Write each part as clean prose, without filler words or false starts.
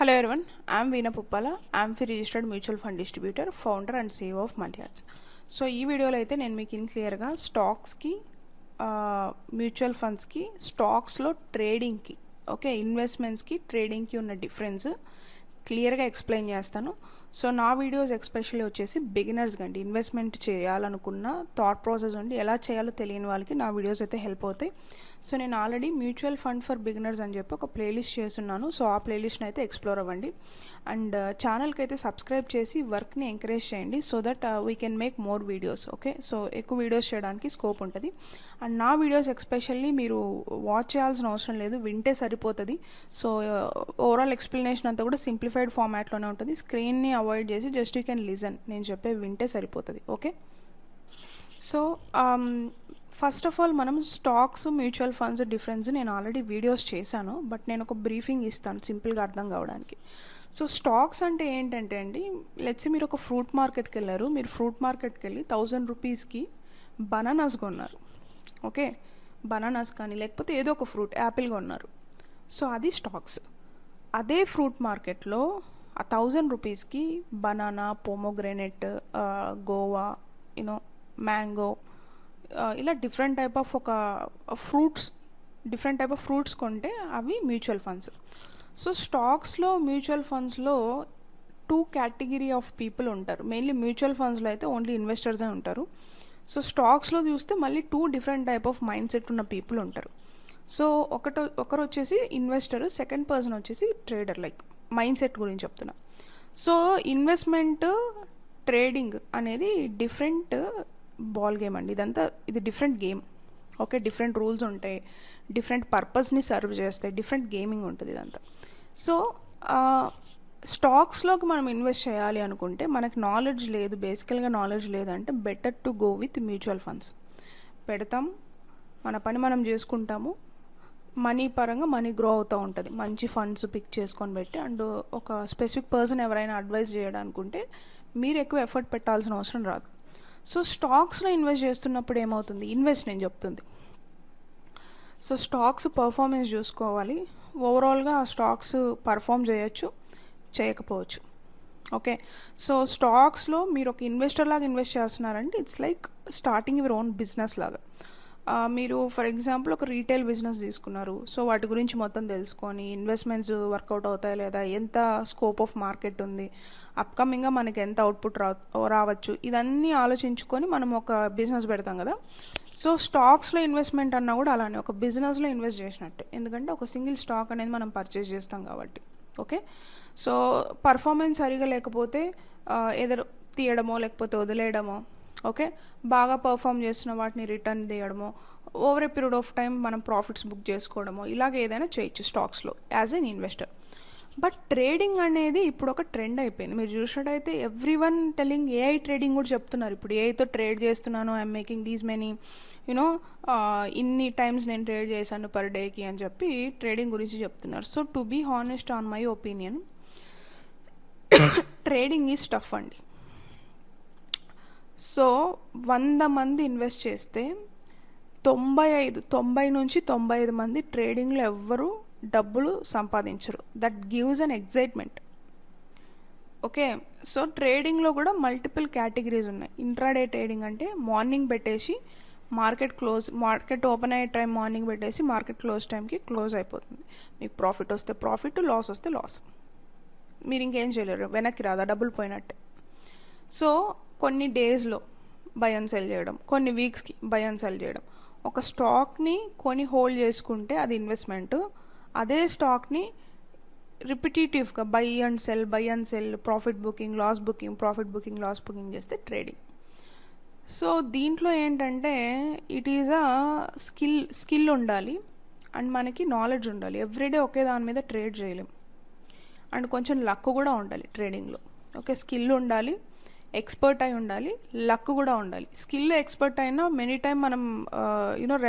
Hello everyone, I am Veena Puppala. I am a registered mutual fund distributor, founder and CEO of Multi-Hats. So ఈ వీడియోలో అయితే నేను మీకు క్లియర్గా స్టాక్స్కి mutual ఫండ్స్కి స్టాక్స్లో ట్రేడింగ్కి ఓకే ఇన్వెస్ట్మెంట్స్కి ట్రేడింగ్కి ఉన్న డిఫరెన్స్ క్లియర్గా ఎక్స్ప్లెయిన్ చేస్తాను. సో నా వీడియోస్ ఎస్పెషల్లీ వచ్చేసి బిగినర్స్ కండి ఇన్వెస్ట్మెంట్ చేయాలనుకున్న థాట్ ప్రాసెస్ ఉండి ఎలా చేయాలో తెలియని వాళ్ళకి నా వీడియోస్ అయితే హెల్ప్ అవుతాయి. సో నేను already mutual fund for beginners అని చెప్పి ఒక ప్లేలిస్ట్ చేస్తున్నాను. సో ఆ ప్లేలిస్ట్ని అయితే ఎక్స్ప్లోర్ అవ్వండి అండ్ ఛానల్కి అయితే సబ్స్క్రైబ్ చేసి వర్క్ని ఎంకరేజ్ చేయండి so that we can make more videos. Okay, so ఎక్కువ వీడియోస్ చేయడానికి స్కోప్ ఉంటుంది. అండ్ నా వీడియోస్ ఎస్పెషల్లీ మీరు వాచ్ చేయాల్సిన అవసరం లేదు, వింటే సరిపోతుంది. సో ఓవరాల్ ఎక్స్ప్లెనేషన్ అంతా కూడా సింప్లిఫైడ్ ఫార్మాట్లోనే ఉంటుంది. స్క్రీన్ని అవాయిడ్ చేసి జస్ట్ యూ కెన్ లిజన్, నేను చెప్పే వింటే సరిపోతుంది. Okay, so first of all మనం స్టాక్స్ మ్యూచువల్ ఫండ్స్ డిఫరెన్స్ నేను ఆల్రెడీ వీడియోస్ చేశాను, బట్ నేను ఒక బ్రీఫింగ్ ఇస్తాను సింపుల్గా అర్థం కావడానికి. సో స్టాక్స్ అంటే ఏంటంటే అండి, లెట్స్ మీరు ఒక ఫ్రూట్ మార్కెట్కి వెళ్ళారు. మీరు ఫ్రూట్ మార్కెట్కి వెళ్ళి 1000 రూపీస్కి బనానాస్ కొన్నారు. ఓకే, బనానాస్ కానీ లేకపోతే ఏదో ఒక ఫ్రూట్ యాపిల్ కొన్నారు. సో అది స్టాక్స్. అదే ఫ్రూట్ మార్కెట్లో ఆ 1000 రూపీస్కి బనానా, పోమోగ్రెనేట్, గోవా, మ్యాంగో, ఇలా డిఫరెంట్ టైప్ ఆఫ్ ఫ్రూట్స్ కొంటే అవి మ్యూచువల్ ఫండ్స్. సో స్టాక్స్లో మ్యూచువల్ ఫండ్స్లో 2 కేటగిరీ ఆఫ్ పీపుల్ ఉంటారు. మెయిన్లీ మ్యూచువల్ ఫండ్స్లో అయితే ఓన్లీ ఇన్వెస్టర్సే ఉంటారు. సో స్టాక్స్లో చూస్తే మళ్ళీ 2 different type of mind set ఉన్న పీపుల్ ఉంటారు. సో ఒకరు వచ్చేసి ఇన్వెస్టర్, సెకండ్ పర్సన్ వచ్చేసి ట్రేడర్. లైక్ మైండ్ సెట్ గురించి చెప్తున్నా. సో ఇన్వెస్ట్మెంట్ ట్రేడింగ్ అనేది డిఫరెంట్ బాల్ గేమ్ అండి. ఇది different game. Okay, different rules ఉంటాయి, డిఫరెంట్ పర్పస్ని సర్వ్ చేస్తాయి, డిఫరెంట్ గేమింగ్ ఉంటుంది ఇదంతా. సో స్టాక్స్లోకి మనం ఇన్వెస్ట్ చేయాలి అనుకుంటే మనకు నాలెడ్జ్ లేదు, బేసికల్గా నాలెడ్జ్ లేదంటే better to go with mutual funds. పెడతాం, మన పని మనం చేసుకుంటాము, మనీ పరంగా మనీ గ్రో అవుతూ ఉంటుంది. మంచి ఫండ్స్ పిక్ చేసుకొని పెట్టి అండ్ ఒక స్పెసిఫిక్ పర్సన్ ఎవరైనా అడ్వైస్ చేయడానుకుంటే మీరు ఎక్కువ ఎఫర్ట్ పెట్టాల్సిన అవసరం రాదు. సో స్టాక్స్లో ఇన్వెస్ట్ చేస్తున్నప్పుడు ఏమవుతుంది, నేను చెప్తుంది. సో స్టాక్స్ పర్ఫార్మెన్స్ చూసుకోవాలి. ఓవరాల్గా ఆ స్టాక్స్ పర్ఫామ్ చేయొచ్చు, చేయకపోవచ్చు. ఓకే, సో స్టాక్స్లో మీరు ఒక ఇన్వెస్టర్ లాగా ఇన్వెస్ట్ చేస్తున్నారంటే it's like starting your own business లాగా. మీరు ఫర్ ఎగ్జాంపుల్ ఒక రీటైల్ బిజినెస్ తీసుకున్నారు. సో వాటి గురించి మొత్తం తెలుసుకొని ఇన్వెస్ట్మెంట్స్ వర్కౌట్ అవుతాయి లేదా, ఎంత స్కోప్ ఆఫ్ మార్కెట్ ఉంది, అప్కమింగ్గా మనకి ఎంత అవుట్పుట్ రావచ్చు, ఇదన్నీ ఆలోచించుకొని మనం ఒక బిజినెస్ పెడతాం కదా. సో స్టాక్స్లో ఇన్వెస్ట్మెంట్ అన్నా కూడా అలానే ఒక బిజినెస్లో ఇన్వెస్ట్ చేసినట్టే, ఎందుకంటే ఒక సింగిల్ స్టాక్ అనేది మనం పర్చేస్ చేస్తాం కాబట్టి. ఓకే, సో పర్ఫార్మెన్స్ సరిగా లేకపోతే ఏదో తీయడమో లేకపోతే వదిలేయడమో, ఓకే, బాగా పర్ఫామ్ చేస్తున్న వాటిని రిటర్న్ తీయడమో, over a period of time మనం ప్రాఫిట్స్ బుక్ చేసుకోవడమో, ఇలాగ ఏదైనా చేయొచ్చు స్టాక్స్లో as an investor. But trading అనేది ఇప్పుడు ఒక ట్రెండ్ అయిపోయింది. మీరు చూసినట్టయితే every one telling AI trading కూడా చెప్తున్నారు. ఇప్పుడు ఏఐతో ట్రేడ్ చేస్తున్నాను, ఐఎమ్ మేకింగ్ దీస్ మెనీ ఇన్ని టైమ్స్ నేను ట్రేడ్ చేశాను పర్ డేకి అని చెప్పి ట్రేడింగ్ గురించి చెప్తున్నారు. So to be honest on my opinion, trading is tough అండి. సో 100 మంది ఇన్వెస్ట్ చేస్తే 90 నుంచి 95 మంది ట్రేడింగ్లో ఎవ్వరూ డబ్బులు సంపాదించరు. That gives an excitement. Okay, so ట్రేడింగ్లో కూడా మల్టిపుల్ కేటగిరీస్ ఉన్నాయి. ఇంట్రాడే ట్రేడింగ్ అంటే మార్నింగ్ పెట్టేసి మార్కెట్ ఓపెన్ అయ్యే టైం మార్నింగ్ పెట్టేసి మార్కెట్ క్లోజ్ టైంకి క్లోజ్ అయిపోతుంది. మీకు ప్రాఫిట్ వస్తే ప్రాఫిట్, లాస్ వస్తే లాస్, మీరు ఇంకేం చేయలేరు, వెనక్కి రాదా, డబ్బులు పోయినట్టే. సో కొన్ని డేస్లో బై అండ్ సెల్ చేయడం, కొన్ని వీక్స్కి బై అండ్ సెల్ చేయడం. ఒక స్టాక్ని కొని హోల్డ్ చేసుకుంటే అది ఇన్వెస్ట్మెంట్. అదే స్టాక్ని రిపిటేటివ్గా buy and sell, profit booking, loss booking, profit booking, loss booking చేస్తే ట్రేడింగ్. సో దీంట్లో ఏంటంటే ఇట్ ఈజ్ అ స్కిల్ ఉండాలి అండ్ మనకి నాలెడ్జ్ ఉండాలి. ఎవ్రీడే ఒకే దాని మీద ట్రేడ్ చేయలేం అండ్ కొంచెం లక్ కూడా ఉండాలి ట్రేడింగ్లో. ఓకే, స్కిల్ ఉండాలి, ఎక్స్పర్ట్ అయి ఉండాలి, లక్ కూడా ఉండాలి. స్కిల్ ఎక్స్పర్ట్ అయినా మెనీ టైం మనం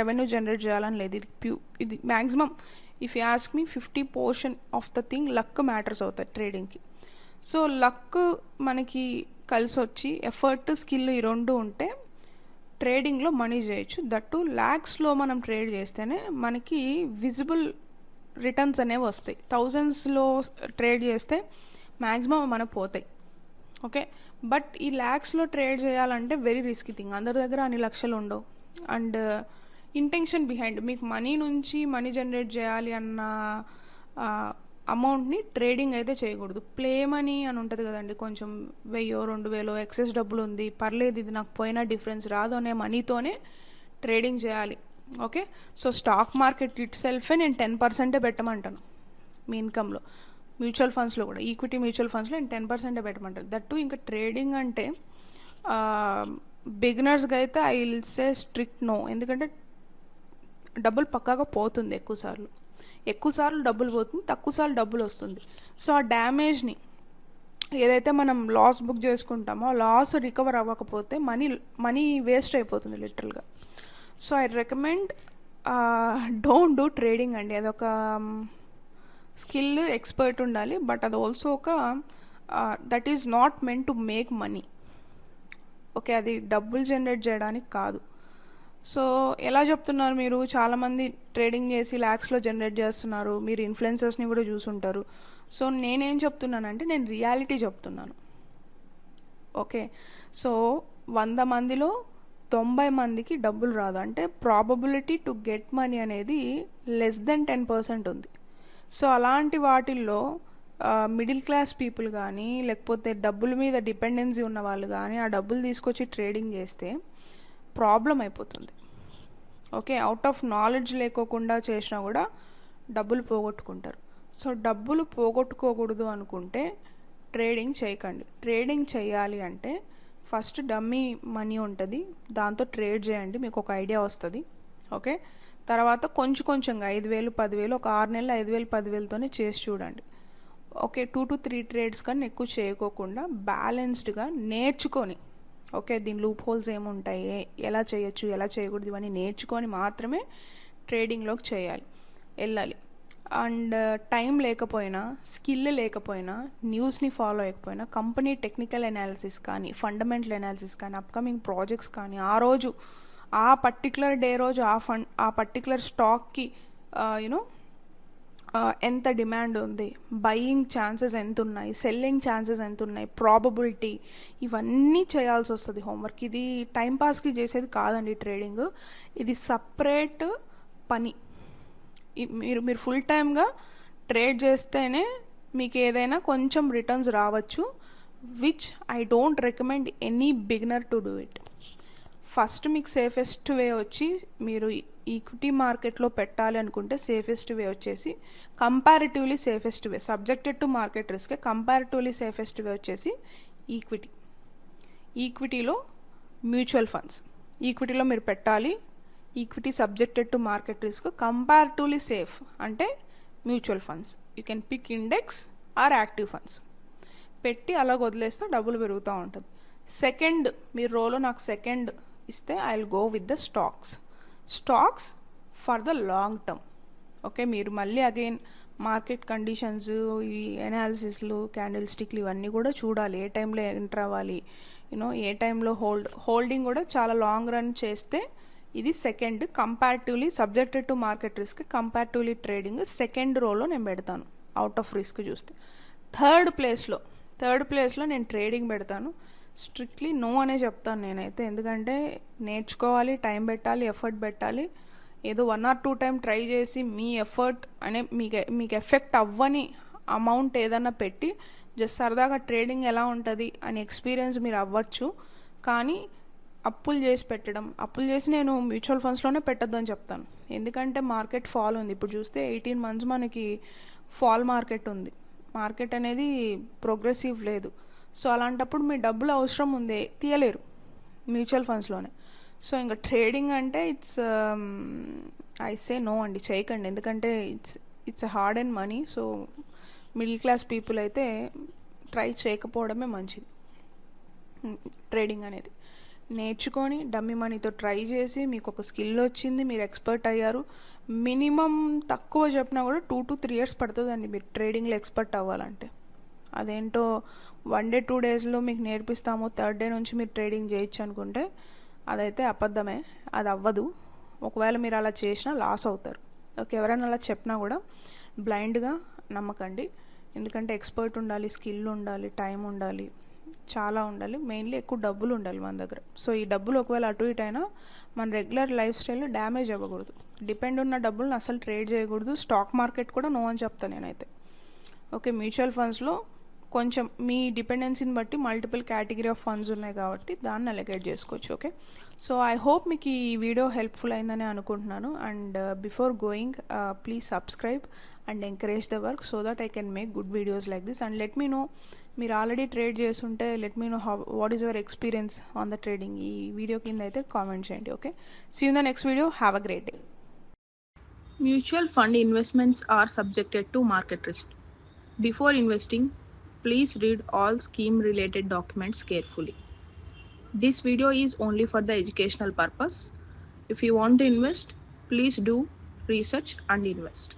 రెవెన్యూ జనరేట్ చేయాలని లేదు. ఇది maximum if you ask me 50% of the thing luck matters అవుతాయి ట్రేడింగ్కి. సో లక్ మనకి కలిసి వచ్చి ఎఫర్ట్, స్కిల్ ఈ 2 ఉంటే ట్రేడింగ్లో మనీ చేయొచ్చు. దట్టు ల్యాక్స్లో మనం ట్రేడ్ చేస్తేనే మనకి విజిబుల్ రిటర్న్స్ అనేవి వస్తాయి. థౌజండ్స్లో ట్రేడ్ చేస్తే మ్యాక్సిమం మనకు పోతాయి. ఓకే, బట్ ఈ ల్యాక్స్లో ట్రేడ్ చేయాలంటే వెరీ రిస్కీ థింగ్. అందరి దగ్గర అన్ని లక్షలు ఉండవు. అండ్ ఇంటెన్షన్ బిహైండ్ మీకు మనీ నుంచి మనీ జనరేట్ చేయాలి అన్న అమౌంట్ని ట్రేడింగ్ అయితే చేయకూడదు. ప్లే మనీ అని ఉంటుంది కదండి, కొంచెం 1000-2000 ఎక్సెస్ డబ్బులు ఉంది, పర్లేదు ఇది నాకు పోయినా డిఫరెన్స్ రాదు అనే మనీతోనే ట్రేడింగ్ చేయాలి. Okay, so stock market it సెల్ఫే నేను 10% పెట్టమంటాను మీ ఇన్కంలో. మ్యూచువల్ ఫండ్స్లో కూడా, ఈక్విటీ మ్యూచువల్ ఫండ్స్లో నేను 10% పెట్టమంటాను. దట్టు ఇంకా ట్రేడింగ్ అంటే బిగినర్స్గా అయితే I will say strict no. ఎందుకంటే డబ్బులు పక్కాగా పోతుంది, ఎక్కువసార్లు డబ్బులు పోతుంది, తక్కువసార్లు డబ్బులు వస్తుంది. సో ఆ డ్యామేజ్ని ఏదైతే మనం లాస్ బుక్ చేసుకుంటామో ఆ లాస్ రికవర్ అవ్వకపోతే మనీ వేస్ట్ అయిపోతుంది లిటరల్గా. So I recommend don't do trading అండి. అదొక స్కిల్, ఎక్స్పర్ట్ ఉండాలి, బట్ అది ఆల్సో ఒక that is not meant to make money. Okay, అది డబ్బులు జనరేట్ చేయడానికి కాదు. సో ఎలా చెప్తున్నారు మీరు, చాలామంది ట్రేడింగ్ చేసి ల్యాక్స్లో జనరేట్ చేస్తున్నారు, మీరు ఇన్ఫ్లుయెన్సర్స్ని కూడా చూసుంటారు. సో నేనేం చెప్తున్నానంటే నేను రియాలిటీ చెప్తున్నాను. ఓకే, సో 100 మందిలో 90 మందికి డబ్బులు రాదు, అంటే ప్రాబబిలిటీ టు గెట్ మనీ అనేది లెస్ దెన్ 10% ఉంది. సో అలాంటి వాటిల్లో మిడిల్ క్లాస్ పీపుల్ కానీ, లేకపోతే డబ్బుల మీద డిపెండెన్సీ ఉన్న వాళ్ళు కానీ ఆ డబ్బులు తీసుకొచ్చి ట్రేడింగ్ చేస్తే ప్రాబ్లం అయిపోతుంది. ఓకే, అవుట్ ఆఫ్ నాలెడ్జ్ లేకోకుండా చేసినా కూడా డబ్బులు పోగొట్టుకుంటారు. సో డబ్బులు పోగొట్టుకోకూడదు అనుకుంటే ట్రేడింగ్ చేయకండి. ట్రేడింగ్ చేయాలి అంటే ఫస్ట్ డమ్మీ మనీ ఉంటుంది, దాంతో ట్రేడ్ చేయండి, మీకు ఒక ఐడియా వస్తుంది. ఓకే, తర్వాత కొంచెంగా 5,000 10,000 ఒక 6 నెలలు 5,000 10,000తోనే చేసి చూడండి. ఓకే, 2 to 3 ట్రేడ్స్ కానీ ఎక్కువ చేయకోకుండా బ్యాలెన్స్డ్గా నేర్చుకొని, ఓకే దీని లూప్ హోల్స్ ఏముంటాయి, ఎలా చేయొచ్చు ఎలా చేయకూడదు ఇవన్నీ నేర్చుకొని మాత్రమే ట్రేడింగ్లోకి వెళ్ళాలి. అండ్ టైం లేకపోయినా, స్కిల్ లేకపోయినా, న్యూస్ని ఫాలో అయ్యకపోయినా కంపెనీ టెక్నికల్ అనాలిసిస్ కానీ, ఫండమెంటల్ అనాలిసిస్ కానీ, అప్కమింగ్ ప్రాజెక్ట్స్ కానీ, ఆ రోజు ఆ పర్టికులర్ డే రోజు ఆ పర్టికులర్ స్టాక్కి ఎంత డిమాండ్ ఉంది, బయింగ్ ఛాన్సెస్ ఎంత ఉన్నాయి, సెల్లింగ్ ఛాన్సెస్ ఎంత ఉన్నాయి, ప్రాబబిలిటీ, ఇవన్నీ చేయాల్సి వస్తుంది హోంవర్క్. ఇది టైంపాస్కి చేసేది కాదండి ట్రేడింగ్, ఇది సపరేట్ పని. మీరు ఫుల్ టైమ్గా ట్రేడ్ చేస్తేనే మీకు ఏదైనా కొంచెం రిటర్న్స్ రావచ్చు, which I don't recommend any beginner to do it. First మీకు సేఫెస్ట్ వే వచ్చి, మీరు ఈక్విటీ మార్కెట్లో పెట్టాలి అనుకుంటే సేఫెస్ట్ వే వచ్చేసి comparatively safest way, subjected to market risk, comparatively safest way వచ్చేసి ఈక్విటీలో మ్యూచువల్ ఫండ్స్. ఈక్విటీలో మీరు పెట్టాలి, equity subjected to market risk, comparatively safe అంటే mutual funds. You can pick index or active funds. పెట్టి అలాగ వదిలేస్తే డబ్బులు పెరుగుతూ ఉంటుంది. సెకండ్, మీరు రోలో నాకు సెకండ్ ఇస్తే I will go with the stocks for the long term. Okay, మీరు మళ్ళీ అగైన్ మార్కెట్ కండిషన్స్, ఈ అనాలిసిస్లు, క్యాండిల్ స్టిక్లు ఇవన్నీ కూడా చూడాలి. ఏ టైంలో ఎంటర్ అవ్వాలి, ఏ టైంలో హోల్డింగ్ కూడా చాలా లాంగ్ రన్ చేస్తే ఇది second. Comparatively subjected to market risk, comparatively trading second రోలో నేను పెడతాను అవుట్ ఆఫ్ రిస్క్ చూస్తే. థర్డ్ ప్లేస్లో నేను ట్రేడింగ్ పెడతాను. స్ట్రిక్ట్లీ నో అనే చెప్తాను నేనైతే, ఎందుకంటే నేర్చుకోవాలి, టైం పెట్టాలి, ఎఫర్ట్ పెట్టాలి. ఏదో 1 or 2 టైం ట్రై చేసి మీ ఎఫర్ట్ అనే మీకు ఎఫెక్ట్ అవ్వని అమౌంట్ ఏదన్నా పెట్టి జస్ట్ సరదాగా ట్రేడింగ్ ఎలా ఉంటుంది అని ఎక్స్పీరియన్స్ మీరు అవ్వచ్చు. కానీ అప్పులు చేసి నేను మ్యూచువల్ ఫండ్స్లోనే పెట్టద్దు అని చెప్తాను. ఎందుకంటే మార్కెట్ ఫాల్ ఉంది. ఇప్పుడు చూస్తే 18 months మనకి ఫాల్ మార్కెట్ ఉంది. మార్కెట్ అనేది ప్రోగ్రెసివ్ లేదు. సో అలాంటప్పుడు మీ డబ్బులు అవసరం ఉంది, తీయలేరు మ్యూచువల్ ఫండ్స్లోనే. సో ఇంకా ట్రేడింగ్ అంటే ఐ సే నో అండి, చేయకండి. ఎందుకంటే it's hard and money. So middle class people అయితే ట్రై చేయకపోవడమే మంచిది. ట్రేడింగ్ అనేది నేర్చుకొని డమ్మీ మనీతో ట్రై చేసి మీకు ఒక స్కిల్ వచ్చింది, మీరు ఎక్స్పర్ట్ అయ్యారు. మినిమం తక్కువ చెప్పినా కూడా 2 to 3 years పడుతుందండి మీరు ట్రేడింగ్లో ఎక్స్పర్ట్ అవ్వాలంటే. అదేంటో 1 day 2 daysలో మీకు నేర్పిస్తాము, 3rd day నుంచి మీరు ట్రేడింగ్ చేయొచ్చు అనుకుంటే అదైతే అబద్ధమే, అది అవ్వదు. ఒకవేళ మీరు అలా చేసినా లాస్ అవుతారు. ఓకే, ఎవరైనా అలా చెప్పినా కూడా బ్లైండ్గా నమ్మకండి. ఎందుకంటే ఎక్స్పర్ట్ ఉండాలి, స్కిల్ ఉండాలి, టైం ఉండాలి, చాలా ఉండాలి. మెయిన్లీ ఎక్కువ డబ్బులు ఉండాలి మన దగ్గర. సో ఈ డబ్బులు ఒకవేళ అటు ఇటు అయినా మన రెగ్యులర్ లైఫ్ స్టైల్లో డ్యామేజ్ అవ్వకూడదు. డిపెండ్ ఉన్న డబ్బులను అసలు ట్రేడ్ చేయకూడదు. స్టాక్ మార్కెట్ కూడా నో అని చెప్తాను నేనైతే. ఓకే, మ్యూచువల్ ఫండ్స్లో కొంచెం మీ డిపెండెన్సీని బట్టి మల్టిపుల్ కేటగిరీ ఆఫ్ ఫండ్స్ ఉన్నాయి కాబట్టి దాన్ని అలొకేట్ చేసుకోవచ్చు. ఓకే, సో ఐ హోప్ మీకు ఈ వీడియో హెల్ప్ఫుల్ అయిందని అనుకుంటున్నాను. And before going please subscribe and encourage the work so that I can make good videos like this. And let me know, మీరు already trade చేస్తుంటే let me know what is your experience on the trading. ఈ video కింద అయితే comment చేయండి. Okay, see you in the next video. Have a great day. Mutual fund investments are subjected to market risk. Before investing, please read all scheme related documents carefully. This video is only for the educational purpose. If you want to invest, please do research and invest.